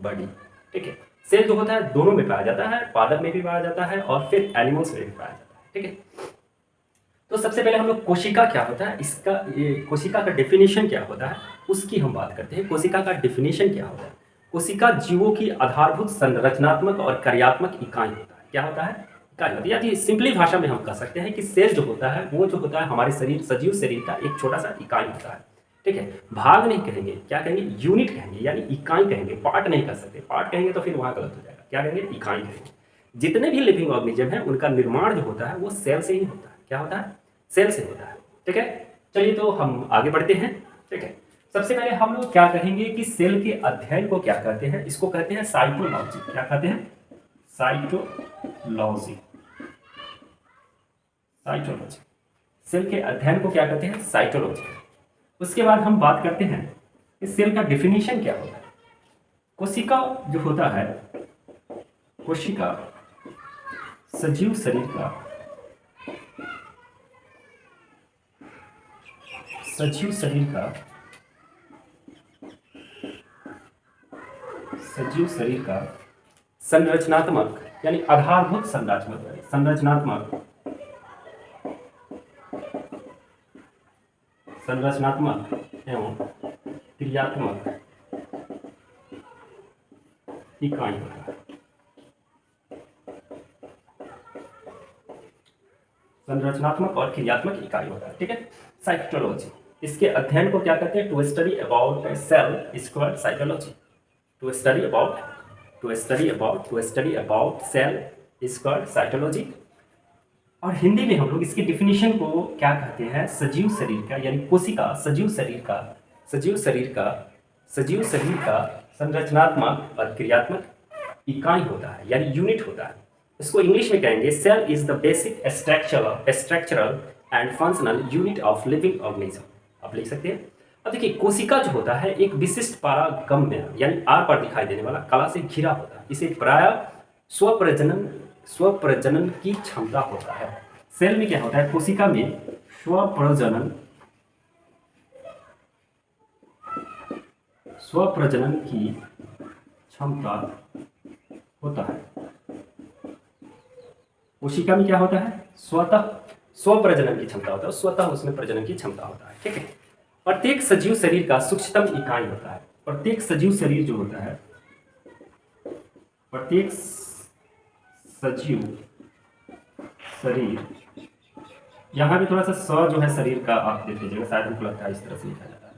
Body. ठीक है, cell जो होता है दोनों में पाया जाता है, पादप में भी पाया जाता है और फिर एनिमल्स में भी पाया जाता है। ठीक है, तो सबसे पहले हम लोग कोशिका क्या होता है, इसका ये कोशिका का डेफिनेशन क्या होता है उसकी हम बात करते हैं। कोशिका का डेफिनेशन क्या होता है? कोशिका जीवों की आधारभूत संरचनात्मक और कार्यात्मक इकाई होता है। क्या होता है? इकाई होती है। या सिंपली भाषा में हम कह सकते हैं कि सेल जो होता है वो जो होता है हमारे शरीर सजीव शरीर का एक छोटा सा इकाई होता है। ठीक है, भाग नहीं कहेंगे, क्या कहेंगे? यूनिट कहेंगे, यानी इकाई कहेंगे, पार्ट नहीं कह सकते। पार्ट कहेंगे तो फिर वहाँ गलत हो जाएगा। क्या कहेंगे? इकाई कहेंगे। जितने भी लिविंग ऑर्गेनिज्म है उनका निर्माण जो होता है वो सेल से ही होता है। क्या होता है? सेल से होता है। ठीक है, चलिए तो हम आगे बढ़ते हैं। ठीक है, सबसे पहले हम लोग क्या कहेंगे कि सेल के अध्ययन को क्या कहते हैं? इसको कहते हैं साइटोलॉजी। क्या कहते हैं? साइटोलॉजी। साइटोलॉजी, सेल के अध्ययन को क्या कहते हैं? साइटोलॉजी। उसके बाद हम बात करते हैं कि सेल का डिफिनीशन क्या होता है। कोशिका जो होता है, कोशिका सजीव शरीर का सजीव शरीर का संरचनात्मक यानी आधारभूत संरचनात्मक एवं क्रियात्मक इकाई होता है। संरचनात्मक और क्रियात्मक इकाई होता है। ठीक है, साइटोलॉजी, इसके अध्ययन को क्या कहते हैं? To study about cell is called cytology. To study about cell is called cytology. और हिंदी में हम लोग इसकी डिफिनीशन को क्या कहते हैं? सजीव शरीर का यानी कोशिका सजीव शरीर का संरचनात्मक और क्रियात्मक इकाई होता है, यानी यूनिट होता है। इसको इंग्लिश में कहेंगे cell is the basic structural and functional unit of living organism. आप लिख सकते हैं। अब देखिए, कोशिका जो होता है एक विशिष्ट पारागम्य यानी आर पर दिखाई देने वाला कला से घिरा होता है। इसे प्रायः स्वप्रजनन की क्षमता होता है। सेल में क्या होता है? कोशिका में स्वप्रजनन की क्षमता होता है। कोशिका में क्या होता है? स्वप्रजनन की क्षमता होता है, स्वतः उसमें प्रजनन की क्षमता होता है। ठीक है, प्रत्येक सजीव शरीर का सूक्ष्मतम इकाई होता है। प्रत्येक सजीव शरीर जो होता है, प्रत्येक सजीव शरीर, यहां भी थोड़ा सा स जो है शरीर का आप देख लीजिएगा, शायद हमको लगता है इस तरह से लिखा जाता है,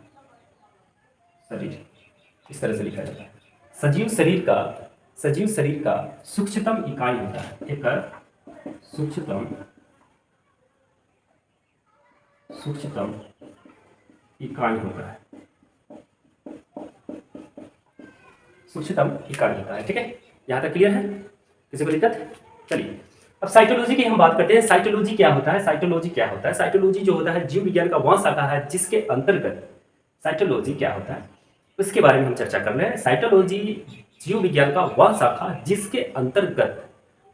शरीर इस तरह से लिखा जाता है। सजीव शरीर का सूक्ष्मतम इकाई होता है। एक सूक्ष्मतम इकाई होता है, सूक्ष्मतम इकाई होता है। ठीक है, यहां तक क्लियर है? किसी को दिक्कत? चलिए अब साइटोलॉजी की हम बात करते हैं। साइटोलॉजी क्या होता है? साइटोलॉजी जो होता है जीव विज्ञान का वह शाखा है जिसके अंतर्गत साइटोलॉजी क्या होता है उसके बारे में हम चर्चा कर रहे हैं। साइटोलॉजी जीव विज्ञान का वह शाखा जिसके अंतर्गत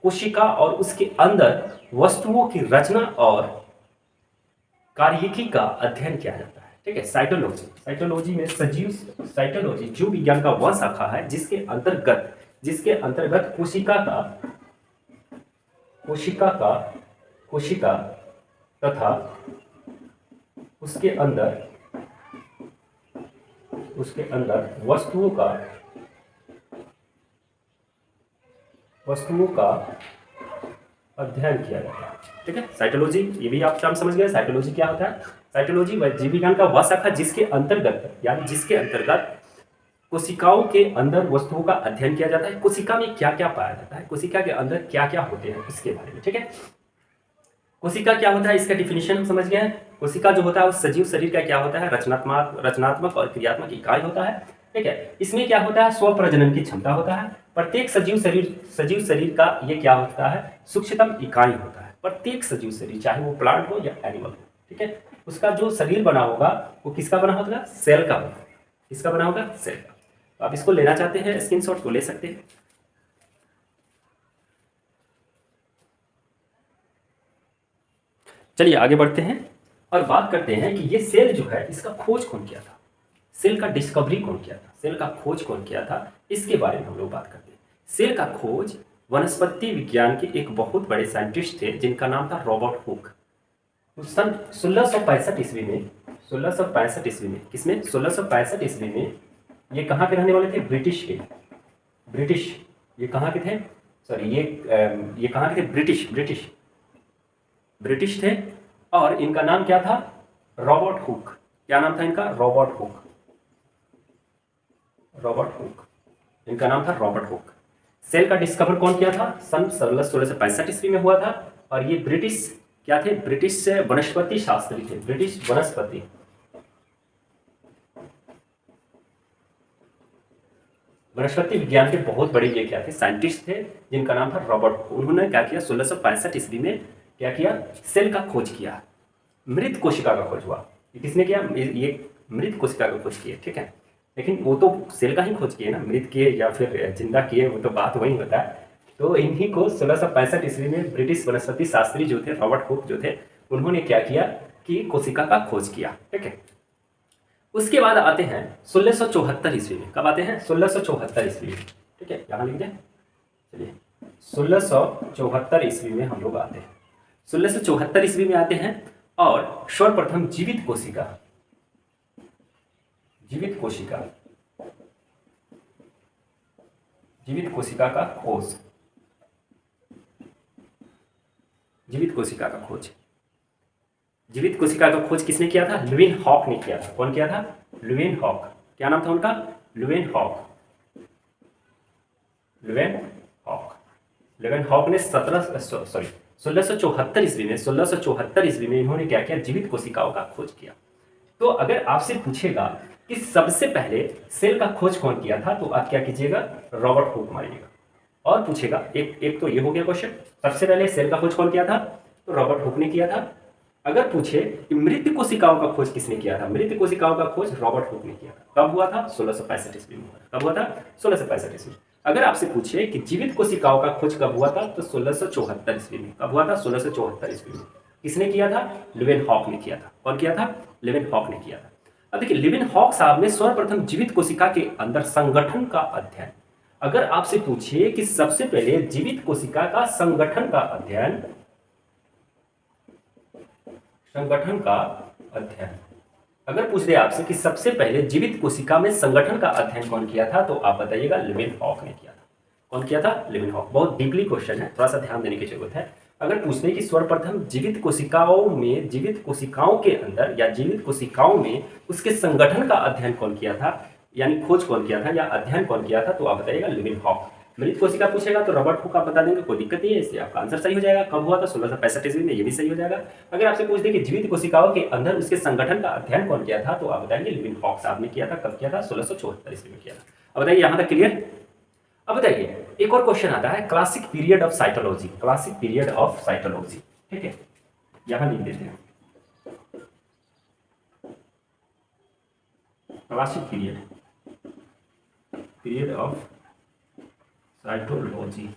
कोशिका और उसके अंदर वस्तुओं की रचना और कार्यकी का अध्ययन किया जाता है। ठीक है, साइटोलॉजी में साइटोलॉजी जीव विज्ञान का वह शाखा है जिसके अंतर्गत कोशिका तथा उसके अंदर वस्तुओं का अध्ययन किया जाता है। ठीक है, साइटोलॉजी, ये भी आप टर्म समझ गए। साइटोलॉजी क्या होता है? साइटोलॉजी जीव विज्ञान का वह शाखा जिसके अंतर्गत कोशिकाओं के अंदर वस्तुओं का अध्ययन किया जाता है। कोशिका में क्या क्या पाया जाता है, कोशिका के अंदर क्या क्या होते हैं इसके बारे में। ठीक है, कोशिका क्या होता है इसका डिफिनीशन हम समझ गए हैं। कोशिका जो होता है वो सजीव शरीर का क्या होता है? रचनात्मक और क्रियात्मक इकाई होता है। ठीक है, इसमें क्या होता है? स्वप्रजनन की क्षमता होता है। प्रत्येक सजीव शरीर का ये क्या होता है? सूक्ष्मतम इकाई होता है। प्रत्येक सजीव शरीर, चाहे वो प्लांट हो या एनिमल हो, ठीक है, उसका जो शरीर बना होगा वो किसका बना होगा? सेल का होगा। किसका बना होगा? सेल का। तो आप इसको लेना चाहते हैं स्क्रीनशॉट को ले सकते हैं। चलिए आगे बढ़ते हैं और बात करते हैं कि ये सेल जो है इसका खोज कौन किया था। सेल का डिस्कवरी कौन किया था, सेल का खोज कौन किया था, इसके बारे में हम लोग बात करते हैं। सेल का खोज वनस्पति विज्ञान के एक बहुत बड़े साइंटिस्ट थे जिनका नाम था रॉबर्ट हुक। सन 1665 ईस्वी में, 1665 ईस्वी में, किसमें, 1665 ईस्वी में ये कहाँ के रहने वाले थे, ब्रिटिश के, ब्रिटिश, ये कहाँ के थे, सॉरी ये कहाँ के थे, ब्रिटिश, ब्रिटिश, ब्रिटिश थे। और इनका नाम क्या था, रॉबर्ट हुक। क्या नाम था इनका, रॉबर्ट हुक, रॉबर्ट हुक, इनका नाम था रॉबर्ट हुक। सेल का डिस्कवर कौन किया था, सन 1665 ईस्वी में हुआ था। और ये ब्रिटिश क्या थे, ब्रिटिश वनस्पति शास्त्री थे, ब्रिटिश वनस्पति, वनस्पति विज्ञान के बहुत बड़े ये क्या थे, साइंटिस्ट थे जिनका नाम था रॉबर्ट हुक। उन्होंने क्या किया, 1665 ईस्वी में क्या किया, सेल का खोज किया, मृत कोशिका का खोज हुआ। किसने किया, ये मृत कोशिका का खोज किया, ठीक है। लेकिन वो तो सेल का ही खोज किए ना, मृत किए या फिर जिंदा किए, वो तो बात वही होता है। तो इन्हीं को 1665 ईस्वी में ब्रिटिश वनस्पति शास्त्री जो थे, रॉबर्ट हुक जो थे, उन्होंने क्या किया कि कोशिका का खोज किया, ठीक है। उसके बाद आते हैं 1674 ईस्वी में। कब आते हैं, 1674 ईस्वी में, ठीक है, यहाँ लिख दें। चलिए 1674 ईस्वी में हम लोग आते हैं, 1674 ईस्वी में आते हैं। और सर्वप्रथम जीवित कोशिका, जीवित कोशिका, जीवित कोशिका का खोज, जीवित कोशिका का खोज, जीवित कोशिका का खोज किसने किया था, लुईन हॉक ने किया था। कौन किया था, लुईन हॉक। क्या नाम था उनका, Leeuwenhoek, Leeuwenhoek. Leeuwenhoek ने 1674 ईस्वी में, 1674 ईस्वी में इन्होंने क्या किया, जीवित कोशिकाओं का खोज किया। तो अगर आपसे पूछेगा कि सबसे पहले सेल का खोज कौन किया था, तो आप क्या कीजिएगा, रॉबर्ट हुक मारिएगा। और पूछेगा, एक तो ये हो गया क्वेश्चन, सबसे पहले सेल का खोज कौन किया था, तो रॉबर्ट हुक ने किया था। अगर पूछे कि मृत कोशिकाओं का खोज किसने किया था, मृत कोशिकाओं का खोज रॉबर्ट हुक ने किया था। कब हुआ था, 1665 ईस्वी में। कब हुआ था, 1665 ईस्वी। अगर आपसे पूछे कि जीवित कोशिकाओं का खोज कब हुआ था, तो 1674 ईस्वी में। कब हुआ था, 1674 ईस्वी में। किसने किया था, लुईन हॉक ने किया था। कौन किया था, लुईन हॉक ने किया था। अब देखिए, लुईन हॉक साहब ने सर्वप्रथम जीवित कोशिका के अंदर संगठन का अध्ययन, अगर आपसे पूछिए कि सबसे पहले जीवित कोशिका का संगठन का अध्ययन, संगठन का अध्ययन, अगर पूछ दे आपसे कि सबसे पहले जीवित कोशिका में संगठन का अध्ययन कौन किया था, तो आप बताइएगा लुईन हॉक ने किया था। कौन किया था, लुईन हॉक। बहुत डीपली क्वेश्चन है, थोड़ा सा ध्यान देने की जरूरत है। अगर पूछते कि सर्वप्रथम जीवित कोशिकाओं में, जीवित कोशिकाओं के अंदर या जीवित कोशिकाओं में उसके संगठन का अध्ययन कौन किया था, यानी खोज कौन किया था या अध्ययन कौन किया था, तो आप बताइएगा लुईन हॉक। मृत कोशिका पूछेगा तो रॉबर्ट हुक आप बता देंगे, कोई दिक्कत नहीं है, इससे आपका आंसर सही हो जाएगा। कब हुआ था, 1665 ईस्वी में, ये भी सही हो जाएगा। अगर आपसे पूछ दे कि जीवित कोशिकाओं के अंदर उसके संगठन का अध्ययन कौन किया था, तो आप बताएंगे लुईन हॉक साहब ने किया था। कब किया था, 1674 ईस्वी में किया था। अब बताइए, यहाँ तक क्लियर। अब बताइए, एक और क्वेश्चन आता है, classic period of cytology, classic period of cytology, ठीक है, यहां लिख देते हैं classic period, period of cytology,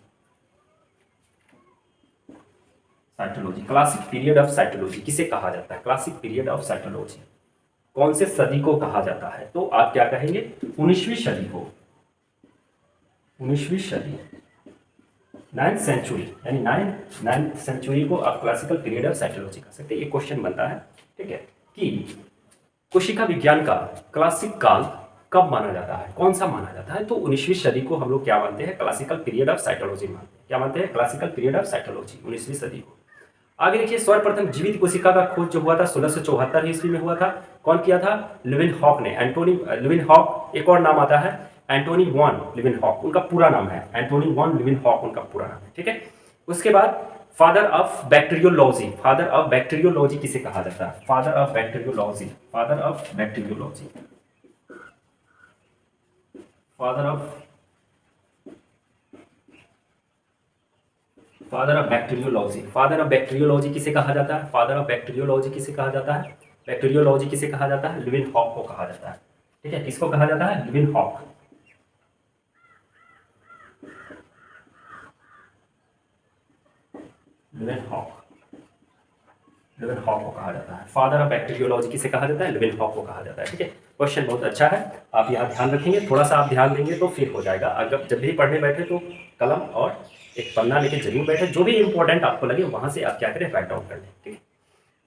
cytology, classic period of cytology किसे कहा जाता है, क्लासिक पीरियड ऑफ साइटोलॉजी कौन से सदी को कहा जाता है, तो आप क्या कहेंगे, 19वीं सदी को, 19वीं सदी, 9th सेंचुरी, यानी 9th सेंचुरी को आप क्लासिकल पीरियड ऑफ साइटोलॉजी कह सकते हैं। ये क्वेश्चन बनता है, ठीक है, कि कोशिका विज्ञान का क्लासिक काल कब माना जाता है, कौन सा माना जाता है, तो 19वीं सदी को हम लोग क्या मानते हैं, क्लासिकल पीरियड ऑफ साइटोलॉजी मानते हैं। क्या मानते हैं, क्लासिकल पीरियड ऑफ साइटोलॉजी, 19वीं सदी को। आगे देखिए, सर्वप्रथम जीवित कोशिका का खोज जो हुआ था 1674 ईस्वी में हुआ था। कौन किया था, लुईन हॉक ने, एंटोनी लुईन हॉक, एक और नाम आता है एंटोनी वॉन लुईन हॉक, उनका पूरा नाम है एंटोनी वॉन लुईन हॉक, उनका पूरा नाम है, ठीक है। उसके बाद father of bacteriology, father of bacteriology किसे कहा जाता है, father of bacteriology, father of bacteriology, father of bacteriology, father of bacteriology किसे कहा जाता है, फादर ऑफ बैक्टीरियोलॉजी किसे कहा जाता है, बैक्टीरियोलॉजी किसे कहा जाता है, लुईन हॉक को कहा जाता है, ठीक है। किसको कहा जाता है, Leeuwenhoek, Leeuwenhoek, Leeuwenhoek को कहा जाता है। फादर ऑफ बैक्टीरियोलॉजी किसे कहा जाता है, लुईन हॉक को कहा जाता है, ठीक है। क्वेश्चन बहुत अच्छा है, आप यहाँ ध्यान रखेंगे, थोड़ा सा आप ध्यान देंगे तो फिर हो जाएगा। अगर जब भी पढ़ने बैठे तो कलम और एक पन्ना लेके जरूर बैठे, जो भी इंपॉर्टेंट आपको लगे वहाँ से आप क्या करें, राइट डाउन कर लें। ठीक है,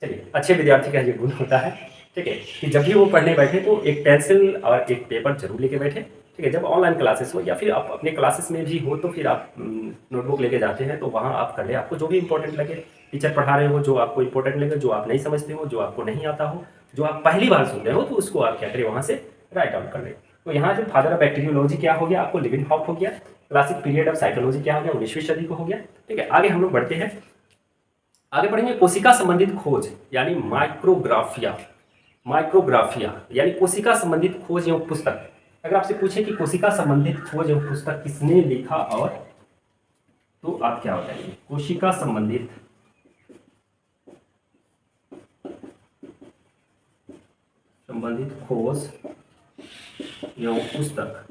चलिए, अच्छे विद्यार्थी का ये गुण होता है, ठीक है, कि जब भी वो पढ़ने बैठे तो एक पेंसिल और एक पेपर जरूर लेके बैठे। ठीक है, जब ऑनलाइन क्लासेस हो या फिर आप अपने क्लासेस में भी हो तो फिर आप नोटबुक लेके जाते हैं तो वहाँ आप कर ले, आपको जो भी इंपॉर्टेंट लगे, टीचर पढ़ा रहे हो जो आपको इंपॉर्टेंट लगे, जो आप नहीं समझते हो, जो आपको नहीं आता हो, जो आप पहली बार सुन रहे हो, तो उसको आप क्या करें, वहाँ से राइट डाउन कर लें। तो यहाँ जो फादर ऑफ बैक्टीरियोलॉजी क्या हो गया, आपको लिविनहॉफ हो गया। क्लासिक पीरियड ऑफ साइकोलॉजी क्या हो गया, 19वीं सदी को हो गया। ठीक है, आगे हम लोग बढ़ते हैं, आगे बढ़ेंगे कोशिका संबंधित खोज यानी माइक्रोग्राफिया। माइक्रोग्राफिया यानी कोशिका संबंधित खोज एवं पुस्तक। अगर आपसे पूछे कि कोशिका संबंधित खोज एवं पुस्तक किसने लिखा, और तो आप क्या बताएंगे, कोशिका संबंधित खोज एवं पुस्तक,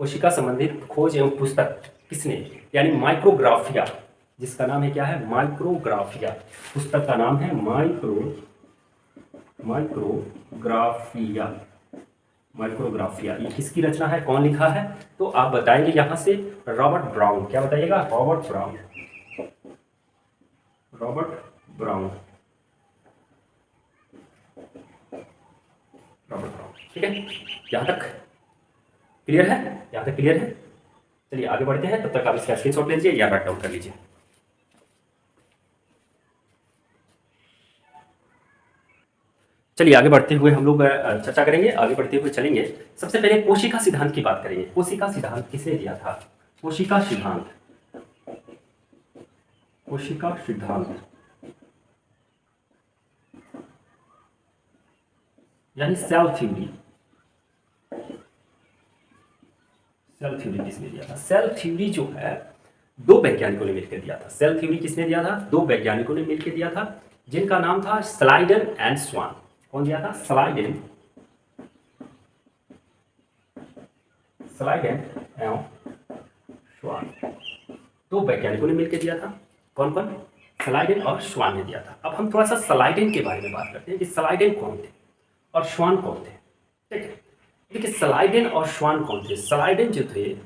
कोशिका संबंधित खोज एवं पुस्तक किसने, यानी माइक्रोग्राफिया, जिसका नाम है क्या है, माइक्रोग्राफिया। पुस्तक का नाम है माइक्रोग्राफिया। माइक्रोग्राफिया ये किसकी रचना है, कौन लिखा है, तो आप बताएंगे यहां से रॉबर्ट ब्राउन। क्या बताइएगा, रॉबर्ट ब्राउन। Robert brown. ठीक है, यहां तक क्लियर है, यहां तक क्लियर है। चलिए आगे बढ़ते हैं, तब तक आप इसका स्क्रीनशॉट लीजिए या नोट डाउन कर लीजिए। चलिए आगे बढ़ते हुए हम लोग चर्चा करेंगे, आगे बढ़ते हुए चलेंगे। सबसे पहले कोशिका सिद्धांत की बात करेंगे। कोशिका सिद्धांत किसने दिया था, कोशिका सिद्धांत, कोशिका सिद्धांत यानी सेल थ्योरी। सेल थ्योरी किसने दिया था, सेल थ्योरी जो है दो वैज्ञानिकों ने मिलकर दिया था। सेल थ्योरी किसने दिया था, दो वैज्ञानिकों ने मिलकर दिया था, जिनका नाम था स्लाइडन एंड स्वान। कौन दिया था, स्लाइडन एवं स्वान, दो वैज्ञानिकों ने मिलकर दिया था। कौन कौन, स्लाइडन और स्वान ने दिया था। अब हम थोड़ा सा स्लाइडन के बारे में बात करते हैं कि स्लाइडन कौन थे और स्वान कौन थे। ठीक है, देखिए स्लाइडन और स्वान कौन थे। स्लाइडन जो थे,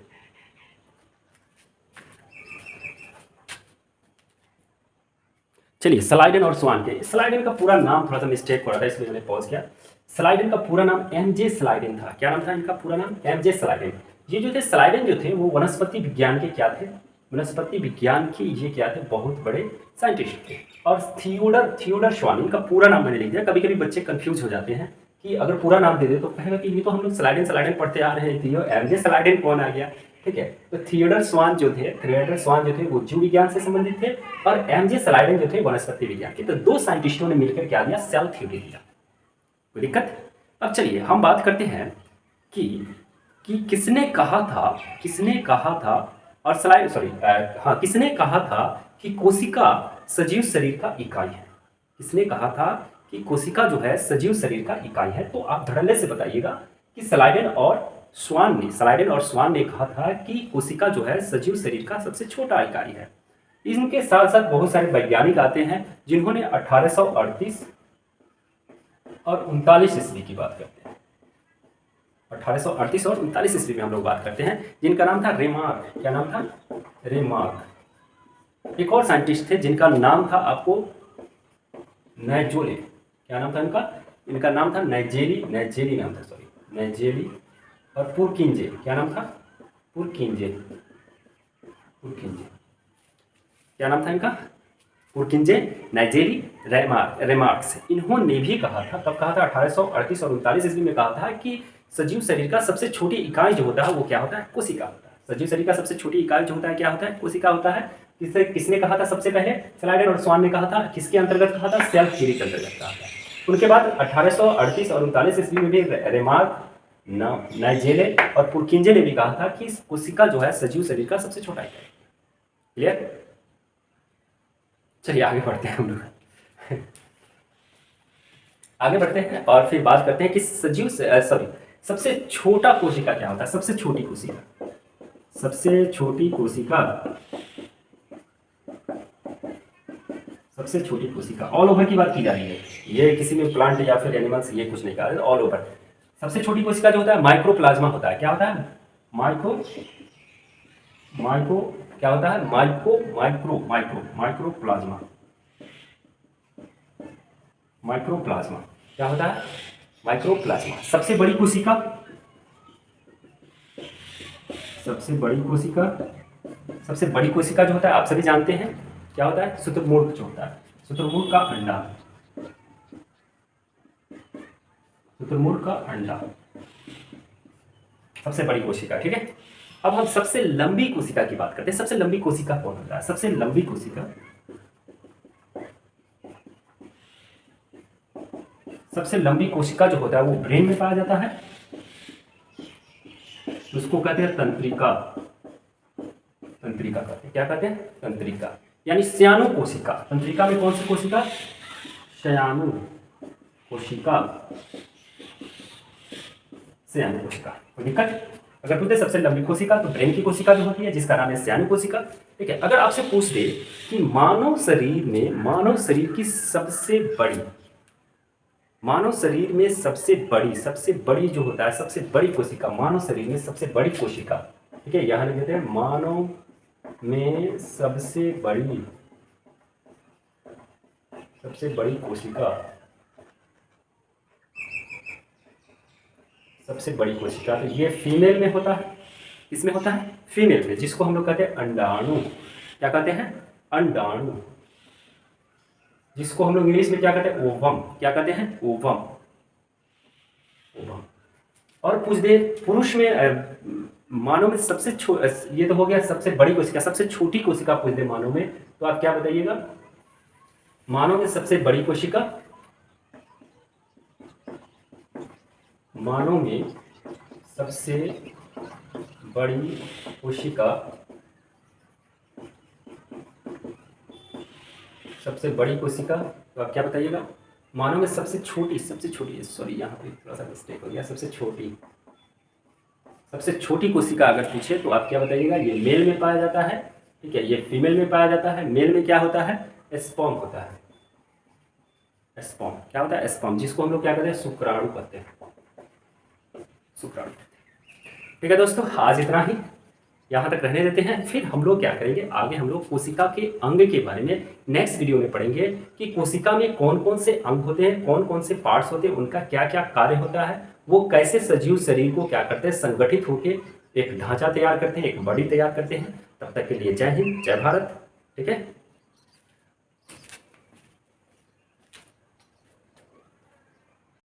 चलिए स्लाइडन और स्वान के, स्लाइडन का पूरा नाम थोड़ा सा मिस्टेक हो रहा था इसलिए मैंने पॉज किया। स्लाइडन का पूरा नाम एमजे स्लाइडन था। क्या नाम था इनका पूरा नाम, एमजे स्लाइडन। ये जो थे स्लाइडन जो थे वो वनस्पति विज्ञान के क्या थे, वनस्पति विज्ञान के ये क्या थे, बहुत बड़े साइंटिस्ट थे। और थियोडर स्वान, इनका पूरा नाम मैंने लिख दिया, कभी कभी बच्चे कंफ्यूज हो जाते हैं कि अगर पूरा नाम दे दे तो कहेगा कि ये तो हम लोग स्लाइडन पढ़ते आ रहे हैं, एमजे स्लाइडन कौन आ गया। ठीक है, तो थियोडर स्वान जो थे वो जीव विज्ञान से संबंधित थे, और एमजे स्लाइडन जो थे वनस्पति विज्ञान के। तो दो साइंटिस्टों ने मिलकर क्या दिया, सेल थ्योरी दिया। कोई दिक्कत। अब चलिए हम बात करते हैं कि किसने कहा था और किसने कहा था कि कोशिका सजीव शरीर का इकाई है। किसने कहा था कि कोशिका जो है सजीव शरीर का इकाई है, तो आप धड़ल्ले से बताइएगा कि स्लाइडन और स्वान ने कहा था कि कोशिका जो है सजीव शरीर का सबसे छोटा इकाई है। इनके साथ साथ बहुत सारे वैज्ञानिक आते हैं जिन्होंने 1838 और 39 ईस्वी की बात करते हैं। 1838 और 39 ईस्वी में हम लोग बात करते हैं, जिनका नाम था रेमार्क। क्या नाम था, रेमार्क। एक और साइंटिस्ट थे जिनका नाम था आपको नैजोले। क्या नाम था इनका नाम था नैजेली नाम था, नैजेली। और पुरकिंजे, क्या नाम था, पुरकिंजे। क्या नाम था इनका, पुरकिंजे, नाइजेरी, रेमार्क्स। इन्होंने भी कहा था, कब कहा था, 1838 और 39 ईस्वी में कहा था कि सजीव शरीर का सबसे छोटी इकाई जो होता है वो क्या होता है, कोशिका होता है। सजीव शरीर का सबसे छोटी इकाई जो होता है क्या होता है, कोशिका होता है। किसने कहा था सबसे पहले, स्लाइडन और स्वान ने कहा था। किसके अंतर्गत कहा था, सेल थ्योरी के अंतर्गत कहा था। उनके बाद 1838 और 39 ईस्वी में भी रेमार्क, नाइजेले और पुरकिंजे ने भी कहा था कि कोशिका जो है सजीव शरीर का सबसे छोटा इकाई। क्लियर। चलिए आगे बढ़ते हैं हम लोग आगे बढ़ते हैं और फिर बात करते हैं कि सबसे छोटा कोशिका क्या होता है। सबसे छोटी कोशिका सबसे छोटी कोशिका, ऑल ओवर की बात की जा रही है, ये किसी में प्लांट या फिर एनिमल्स ये कुछ नहीं कहा, ऑल ओवर। सबसे छोटी कोशिका जो होता है माइक्रोप्लाज्मा होता है। क्या होता है? माइक्रो माइक्रो क्या होता है? माइक्रोप्लाज्मा। माइक्रोप्लाज्मा क्या होता है? माइक्रोप्लाज्मा। सबसे बड़ी कोशिका, सबसे बड़ी कोशिका, सबसे बड़ी कोशिका जो होता है आप सभी जानते हैं क्या होता है? शुतुरमुर्ग जो होता है, शुतुरमुर्ग का अंडा, शुतुरमुर्ग का अंडा सबसे बड़ी कोशिका। ठीक है, अब हम सबसे लंबी कोशिका की बात करते हैं। सबसे लंबी कोशिका कौन होता है? सबसे लंबी कोशिका, सबसे लंबी कोशिका जो होता है वो ब्रेन में पाया जाता है, उसको कहते हैं तंत्रिका। तंत्रिका कहते हैं, क्या कहते हैं? तंत्रिका, यानी श्याणु कोशिका। तंत्रिका में कौन सी कोशिका? श्याणु कोशिका, श्याणु कोशिका। कोई दिक्कत? अगर पूछते सबसे लंबी कोशिका तो ब्रेन की कोशिका जो होती है जिसका नाम है श्याणु कोशिका। ठीक है, अगर आपसे पूछ दे कि मानव शरीर में, मानव शरीर की सबसे बड़ी, मानव शरीर में सबसे बड़ी जो होता है, सबसे बड़ी कोशिका, मानव शरीर में सबसे बड़ी कोशिका, ठीक है, यहाँ लिख देते हैं मानव में सबसे बड़ी कोशिका, सबसे बड़ी कोशिका, तो ये फीमेल में होता है। इसमें होता है फीमेल में, जिसको हम लोग कहते हैं अंडाणु। क्या कहते हैं? अंडाणु, जिसको हम लोग इंग्लिश में क्या कहते हैं? ओवम। क्या कहते हैं? Ovum, ovum. और पूछ दे पुरुष में, मानव में सबसे ये तो हो गया सबसे बड़ी कोशिका, सबसे छोटी कोशिका पूछ दे मानव में, तो आप क्या बताइएगा? मानव में सबसे बड़ी कोशिका, मानव में सबसे बड़ी कोशिका, सबसे बड़ी कोशिका, तो आप क्या बताइएगा? मानव में सबसे छोटी, सॉरी यहाँ पे थोड़ा सा मिस्टेक हो गया, सबसे छोटी कोशिका अगर पूछे तो आप क्या बताइएगा? ये मेल में पाया जाता है, ठीक है, ये फीमेल में पाया जाता है। मेल में क्या होता है? स्पर्म होता है। स्पर्म क्या होता है? स्पर्म, जिसको हम लोग क्या कहते हैं? शुक्राणु कहते हैं, शुक्राणु। ठीक है दोस्तों, आज इतना ही, यहाँ तक रहने देते हैं। फिर हम लोग क्या करेंगे आगे, हम लोग कोशिका के अंग के बारे में नेक्स्ट वीडियो में पढ़ेंगे कि कोशिका में कौन कौन से अंग होते हैं, कौन कौन से पार्ट्स होते हैं, उनका क्या क्या कार्य होता है, वो कैसे सजीव शरीर को क्या करते हैं? संगठित होकर एक ढांचा तैयार करते हैं, एक बॉडी तैयार करते हैं। तब तक के लिए जय हिंद, जय भारत। ठीक है।